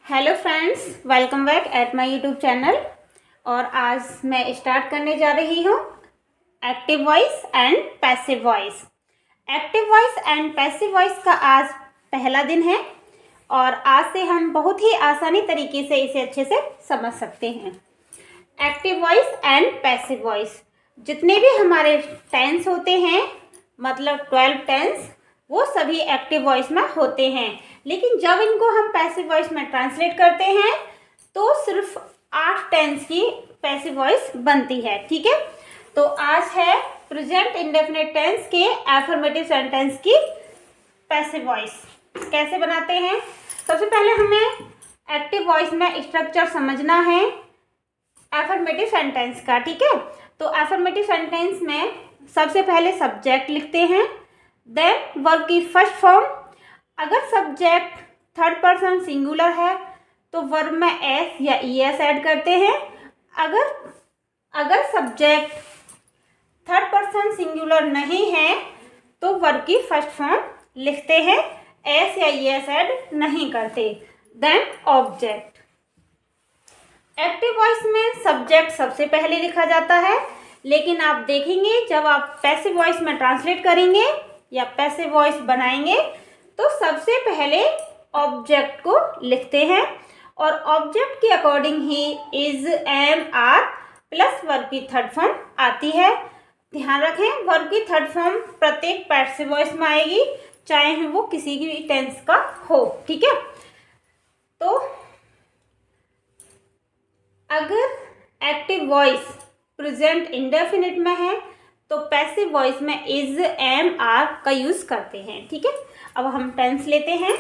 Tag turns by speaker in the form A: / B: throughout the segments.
A: Hello friends, welcome back at my YouTube channel. और आज मैं स्टार्ट करने जा रही हूँ active voice and passive voice. Active voice and passive voice का आज पहला दिन है और आज से हम बहुत ही आसानी तरीके से इसे अच्छे से समझ सकते हैं। Active voice and passive voice, जितने भी हमारे टेंस होते हैं, मतलब 12 टेंस, वो सभी एक्टिव वॉइस में होते हैं। लेकिन जब इनको हम पैसिव वॉइस में ट्रांसलेट करते हैं तो सिर्फ 8 टेंस की पैसिव वॉइस बनती है। ठीक है, तो आज है प्रेजेंट इंडेफिनिट टेंस के एफर्मेटिव सेंटेंस की पैसिव वॉइस कैसे बनाते हैं। सबसे पहले हमें एक्टिव वॉइस में स्ट्रक्चर समझना है एफर्मेटिव सेंटेंस का। ठीक है, तो एफर्मेटिव सेंटेंस में सबसे पहले सब्जेक्ट लिखते हैं, देन वर्ब की फर्स्ट फॉर्म। अगर सब्जेक्ट थर्ड पर्सन सिंगुलर है तो वर्ब में एस या ई एस ऐड करते हैं। अगर सब्जेक्ट थर्ड पर्सन सिंगुलर नहीं है तो वर्ब की फर्स्ट फॉर्म लिखते हैं, एस या ई एस ऐड नहीं करते। Then object. एक्टिव वॉइस में सब्जेक्ट सबसे पहले लिखा जाता है, लेकिन आप देखेंगे जब आप पैसिव वॉइस में ट्रांसलेट करेंगे या पैसिव वॉइस बनाएंगे तो सबसे पहले ऑब्जेक्ट को लिखते हैं और ऑब्जेक्ट के अकॉर्डिंग ही is, am, are plus verb की थर्ड फॉर्म आती है। ध्यान रखें, वर्ब की थर्ड फॉर्म प्रत्येक पैसिव वॉइस में आएगी, चाहे वो किसी भी टेंस का हो। ठीक है, तो अगर एक्टिव वॉइस प्रेजेंट इंडेफिनिट में है तो पैसिव वॉइस में इज, एम, आर का यूज करते हैं। ठीक है, अब हम टेंस लेते हैं।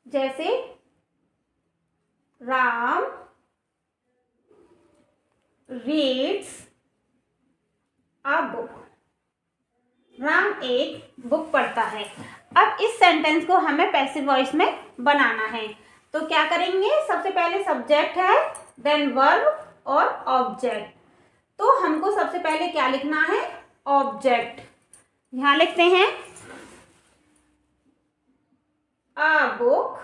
A: जैसे Ram reads a book. Ram एक बुक पढ़ता है। अब इस सेंटेंस को हमें पैसिव वॉइस में बनाना है, तो क्या करेंगे, सबसे पहले सब्जेक्ट है, देन वर्ब और ऑब्जेक्ट। तो हमको सबसे पहले क्या लिखना है, ऑब्जेक्ट। यहां लिखते हैं अ बुक।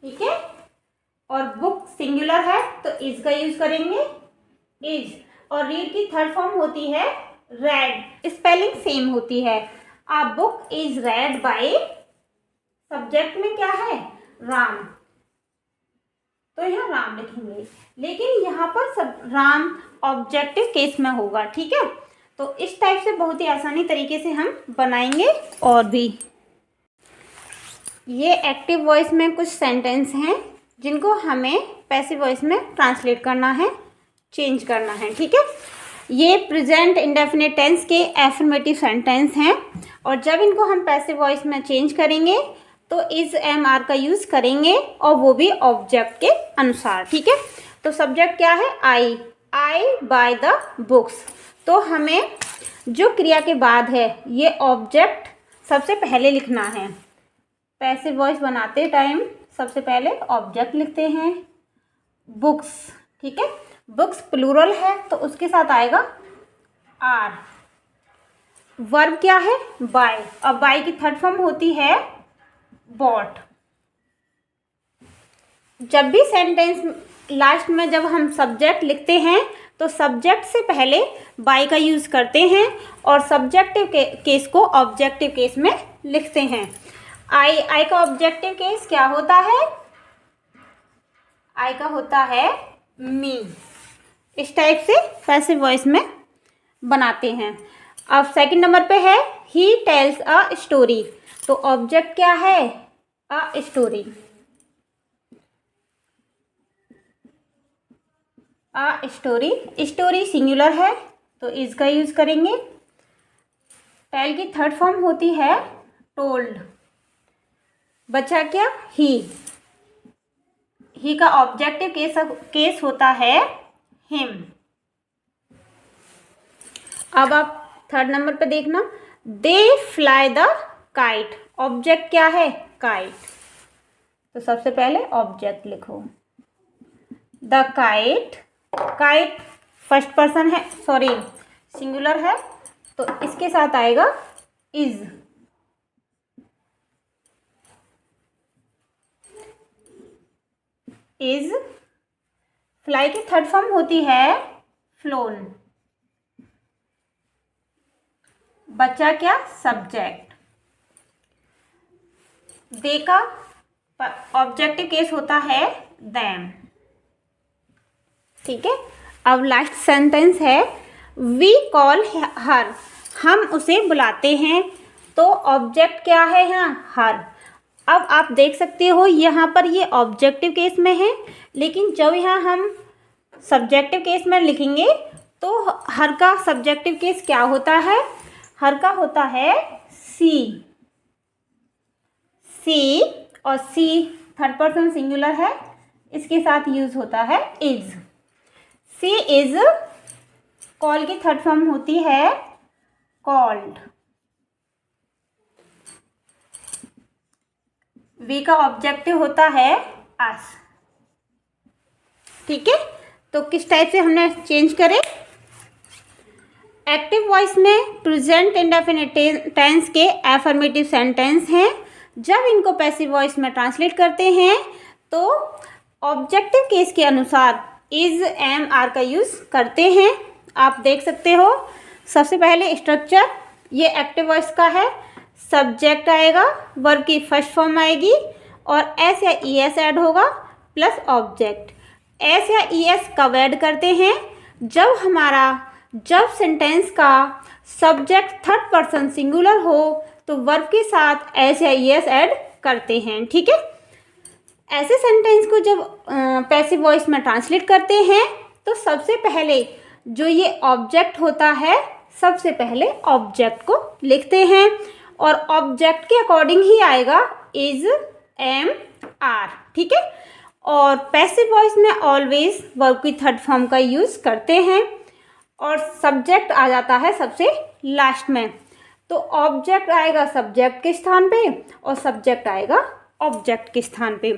A: ठीक है, और बुक सिंगुलर है तो इज का यूज करेंगे, इज। और रीड की थर्ड फॉर्म होती है रेड, स्पेलिंग सेम होती है। A book is read by, subject में क्या है, राम, तो यहाँ राम लिखेंगे। लेकिन यहाँ पर सब राम ऑब्जेक्टिव केस में होगा। ठीक है, तो इस टाइप से बहुत ही आसानी तरीके से हम बनाएंगे। और भी ये एक्टिव वॉइस में कुछ सेंटेंस हैं जिनको हमें पैसिव वॉइस में ट्रांसलेट करना है, चेंज करना है। ठीक है, ये प्रेजेंट इंडेफिनिट टेंस के एफर्मेटिव सेंटेंस हैं और जब इनको हम पैसिव वॉइस में चेंज करेंगे तो इज, एम, आर का यूज करेंगे और वो भी ऑब्जेक्ट के अनुसार। ठीक है, तो सब्जेक्ट क्या है, आई बाय द बुक्स। तो हमें जो क्रिया के बाद है ये ऑब्जेक्ट सबसे पहले लिखना है। पैसिव वॉइस बनाते टाइम सबसे पहले ऑब्जेक्ट लिखते हैं, बुक्स। ठीक है, बुक्स प्लूरल है तो उसके साथ आएगा आर। वर्ब क्या है, बाय, और बाय की थर्ड फॉर्म होती है बॉट। जब भी सेंटेंस लास्ट में जब हम सब्जेक्ट लिखते हैं तो सब्जेक्ट से पहले बाय का यूज करते हैं और सब्जेक्टिव केस को ऑब्जेक्टिव केस में लिखते हैं। आई का ऑब्जेक्टिव केस क्या होता है, आई का होता है मी। इस टाइप से पैसिव वॉइस में बनाते हैं। अब सेकंड नंबर पे है ही टेल्स अ स्टोरी। तो ऑब्जेक्ट क्या है, a story. A story, story singular है तो इज का यूज करेंगे। टेल की थर्ड फॉर्म होती है टोल्ड। बचा क्या, ही का ऑब्जेक्टिव केस होता है हिम। अब आप थर्ड नंबर पे देखना, दे फ्लाई द काइट। ऑब्जेक्ट क्या है, काइट, तो सबसे पहले ऑब्जेक्ट लिखो, the kite. Kite first person है, सॉरी सिंगुलर है तो इसके साथ आएगा इज। इज। फ्लाई की थर्ड फॉर्म होती है फ्लोन। बचा क्या? सब्जेक्ट। दे का ऑब्जेक्टिव केस होता है देम। ठीक है, अब लास्ट सेंटेंस है वी कॉल हर। हम उसे बुलाते हैं। तो ऑब्जेक्ट क्या है यहाँ? हर। अब आप देख सकते हो यहाँ पर ये ऑब्जेक्टिव केस में है, लेकिन जब यहाँ हम सब्जेक्टिव केस में लिखेंगे तो हर का सब्जेक्टिव केस क्या होता है? हर का होता है सी। सी और सी थर्ड पर्सन सिंगुलर है, इसके साथ यूज होता है इज। See is. कॉल की थर्ड फॉर्म होती है कॉल्ड। वी का ऑब्जेक्टिव होता है अस। ठीक है, तो किस टाइप से हमने चेंज करे? एक्टिव वॉइस में प्रेजेंट इंडेफिनिट टेंस के एफर्मेटिव सेंटेंस हैं। जब इनको पैसिव वॉइस में ट्रांसलेट करते हैं तो ऑब्जेक्टिव केस के अनुसार इज, एम, आर का यूज़ करते हैं। आप देख सकते हो सबसे पहले स्ट्रक्चर ये एक्टिव वॉइस का है। सब्जेक्ट आएगा, वर्ब की फर्स्ट फॉर्म आएगी और एस या ई एस ऐड होगा प्लस ऑब्जेक्ट। एस या ई एस कब ऐड करते हैं? जब सेंटेंस का सब्जेक्ट थर्ड पर्सन सिंगुलर हो तो वर्ब के साथ एस या ई एस ऐड करते हैं। ठीक है, ऐसे सेंटेंस को जब पैसिव वॉइस में ट्रांसलेट करते हैं तो सबसे पहले जो ये ऑब्जेक्ट होता है, सबसे पहले ऑब्जेक्ट को लिखते हैं और ऑब्जेक्ट के अकॉर्डिंग ही आएगा इज, एम, आर। ठीक है, और पैसिव वॉइस में ऑलवेज वर्ब की थर्ड फॉर्म का यूज़ करते हैं और सब्जेक्ट आ जाता है सबसे लास्ट में। तो ऑब्जेक्ट आएगा सब्जेक्ट के स्थान पे और सब्जेक्ट आएगा ऑब्जेक्ट के स्थान पे।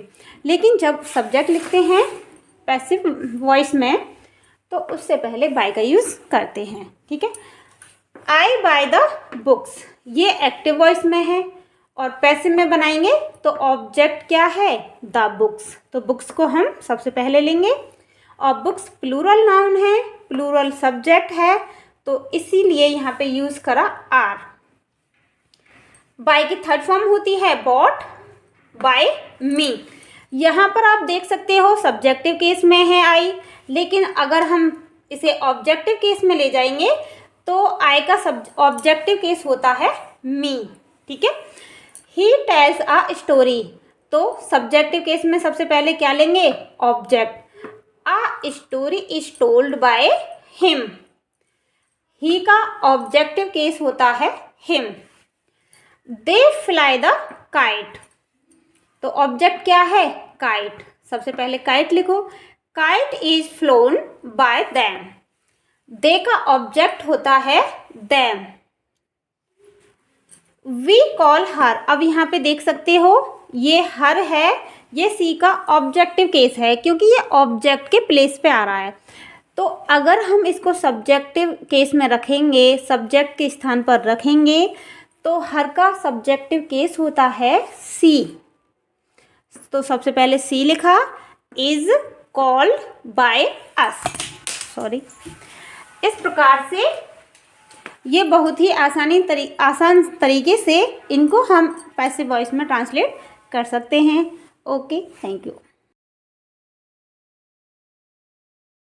A: लेकिन जब सब्जेक्ट लिखते हैं पैसिव वॉइस में तो उससे पहले बाय का यूज़ करते हैं। ठीक है, आई बाय द बुक्स, ये एक्टिव वॉइस में है और पैसिव में बनाएंगे तो ऑब्जेक्ट क्या है? The books. तो बुक्स को हम सबसे पहले लेंगे और बुक्स प्लूरल नाउन है, प्लूरल सब्जेक्ट है, तो इसीलिए यहाँ पे यूज़ करा आर। बाय की थर्ड फॉर्म होती है बॉट बाय मी। यहाँ पर आप देख सकते हो सब्जेक्टिव केस में है आई, लेकिन अगर हम इसे ऑब्जेक्टिव केस में ले जाएंगे तो आई का ऑब्जेक्टिव केस होता है मी। ठीक है, ही टेल्स अ स्टोरी, तो सब्जेक्टिव केस में सबसे पहले क्या लेंगे? Object. A story is told by him. He का ऑब्जेक्टिव केस होता है him. They fly the kite, तो ऑब्जेक्ट क्या है? काइट। सबसे पहले काइट लिखो। Kite is flown by them. They का ऑब्जेक्ट होता है देम। वी कॉल हर, अब यहाँ पे देख सकते हो ये हर है, ये सी का ऑब्जेक्टिव केस है क्योंकि ये ऑब्जेक्ट के प्लेस पे आ रहा है। तो अगर हम इसको सब्जेक्टिव केस में रखेंगे, सब्जेक्ट के स्थान पर रखेंगे तो हर का सब्जेक्टिव केस होता है सी। तो सबसे पहले सी लिखा, is called by us. Sorry, इस प्रकार से ये बहुत ही आसान तरीके से इनको हम पैसिव वॉइस में ट्रांसलेट कर सकते हैं। Okay, thank you.